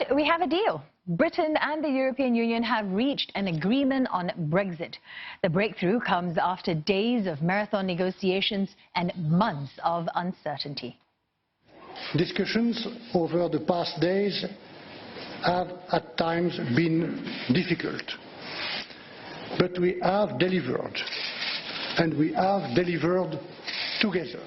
And we have a deal. Britain and the European Union have reached an agreement on Brexit. The breakthrough comes after days of marathon negotiations and months of uncertainty. Discussions over the past days have at times been difficult, but we have delivered, and we have delivered together.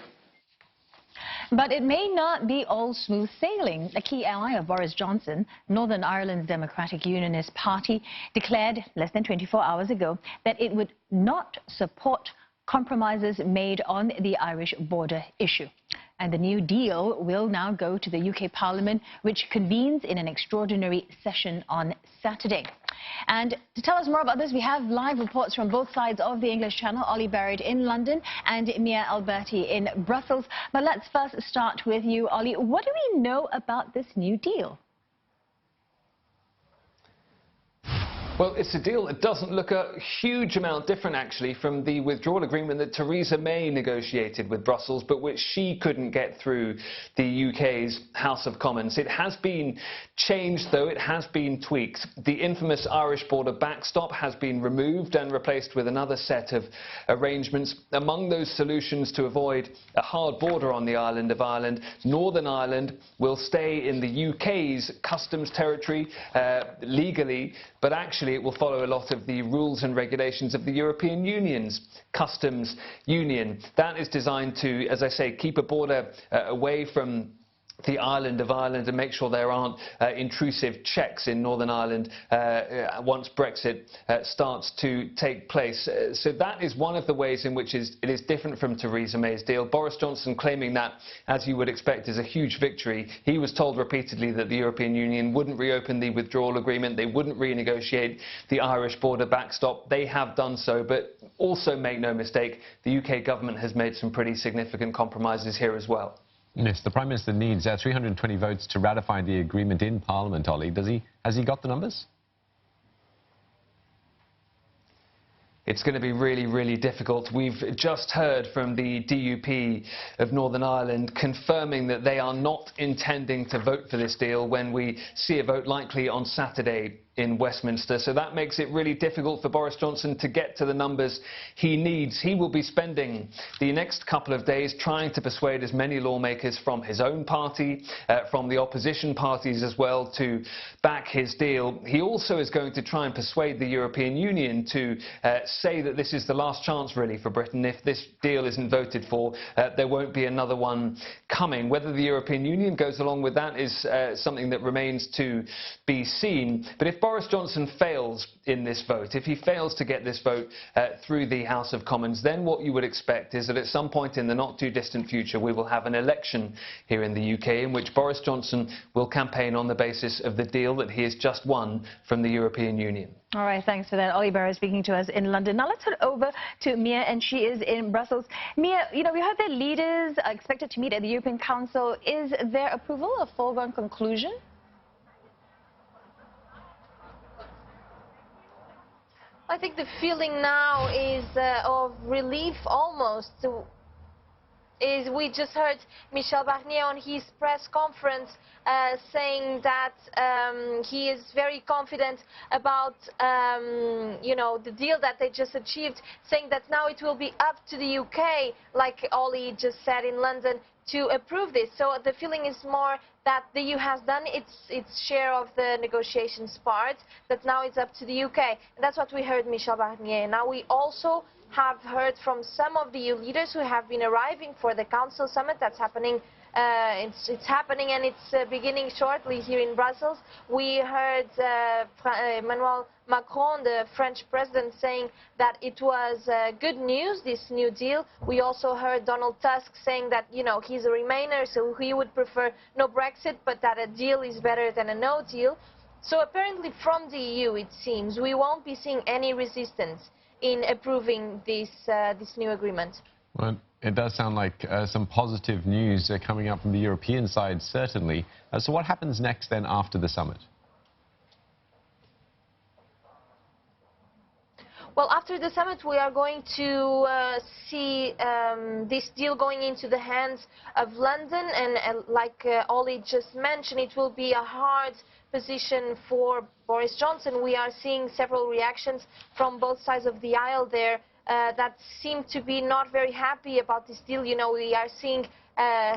But it may not be all smooth sailing. A key ally of Boris Johnson, Northern Ireland's Democratic Unionist Party, declared less than 24 hours ago that it would not support compromises made on the Irish border issue. And the new deal will now go to the UK Parliament, which convenes in an extraordinary session on Saturday. And to tell us more about this, we have live reports from both sides of the English Channel, Ollie Barrett in London and Mia Alberti in Brussels. But let's first start with you, Ollie. What do we know about this new deal? Well, it's a deal that doesn't look a huge amount different, actually, from the withdrawal agreement that Theresa May negotiated with Brussels, but which she couldn't get through the UK's House of Commons. It has been changed, though. It has been tweaked. The infamous Irish border backstop has been removed and replaced with another set of arrangements. Among those solutions to avoid a hard border on the island of Ireland, Northern Ireland will stay in the UK's customs territory legally, but actually it will follow a lot of the rules and regulations of the European Union's customs union. That is designed to, as I say, keep a border away from the island of Ireland and make sure there aren't intrusive checks in Northern Ireland once Brexit starts to take place. So that is one of the ways in which it is different from Theresa May's deal. Boris Johnson claiming that, as you would expect, is a huge victory. He was told repeatedly that the European Union wouldn't reopen the withdrawal agreement, they wouldn't renegotiate the Irish border backstop. They have done so, but also make no mistake, the UK government has made some pretty significant compromises here as well. Yes, the Prime Minister needs 320 votes to ratify the agreement in Parliament, Ollie. Has he got the numbers? It's going to be really, really difficult. We've just heard from the DUP of Northern Ireland confirming that they are not intending to vote for this deal when we see a vote likely on Saturday in Westminster. So that makes it really difficult for Boris Johnson to get to the numbers he needs. He will be spending the next couple of days trying to persuade as many lawmakers from his own party, from the opposition parties as well, to back his deal. He also is going to try and persuade the European Union to say that this is the last chance really for Britain. If this deal isn't voted for, there won't be another one coming. Whether the European Union goes along with that is something that remains to be seen. But if Boris Johnson fails in this vote, if he fails to get this vote through the House of Commons, then what you would expect is that at some point in the not too distant future we will have an election here in the UK in which Boris Johnson will campaign on the basis of the deal that he has just won from the European Union. All right, thanks for that. Ollie Barrett speaking to us in London. Now let's head over to Mia, and she is in Brussels. Mia, we heard that leaders are expected to meet at the European Council. Is their approval a foregone conclusion? I think the feeling now is of relief almost. We just heard Michel Barnier on his press conference saying that he is very confident about the deal that they just achieved, saying that now it will be up to the UK, like Ollie just said in London, to approve this. So the feeling is more that the EU has done its share of the negotiations part, that now it's up to the UK. And that's what we heard Michel Barnier. Now we also have heard from some of the EU leaders who have been arriving for the Council summit that's happening. It's happening and it's beginning shortly here in Brussels. We heard Emmanuel Macron, the French president, saying that it was good news, this new deal. We also heard Donald Tusk saying that, he's a Remainer, so he would prefer no Brexit, but that a deal is better than a no deal. So apparently from the EU, it seems, we won't be seeing any resistance in approving this new agreement. Well, it does sound like some positive news coming up from the European side, certainly. So what happens next then after the summit? Well, after the summit, we are going to see this deal going into the hands of London, and like Ollie just mentioned, it will be a hard position for Boris Johnson. We are seeing several reactions from both sides of the aisle there that seem to be not very happy about this deal. You know, we are seeing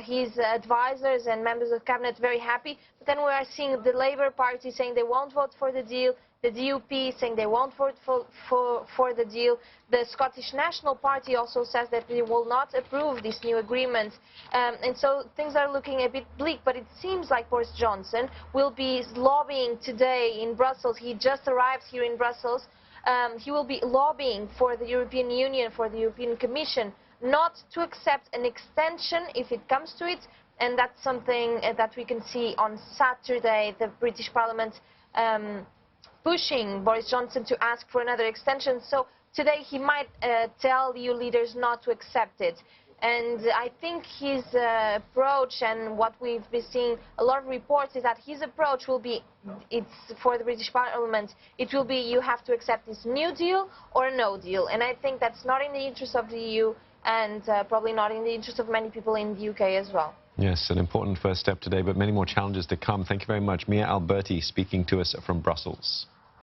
his advisors and members of cabinet very happy, but then we are seeing the Labour Party saying they won't vote for the deal, the DUP saying they won't vote for the deal. The Scottish National Party also says that they will not approve this new agreement. And so things are looking a bit bleak, but it seems like Boris Johnson will be lobbying today in Brussels. He just arrived here in Brussels. He will be lobbying for the European Union, for the European Commission, not to accept an extension if it comes to it. And that's something that we can see on Saturday, the British Parliament pushing Boris Johnson to ask for another extension. So today he might tell EU leaders not to accept it. And I think his approach, and what we've been seeing a lot of reports, is that his approach will be, it's for the British Parliament, it will be you have to accept this new deal or no deal. And I think that's not in the interest of the EU, and probably not in the interest of many people in the UK as well. Yes, an important first step today, but many more challenges to come. Thank you very much. Mia Alberti speaking to us from Brussels.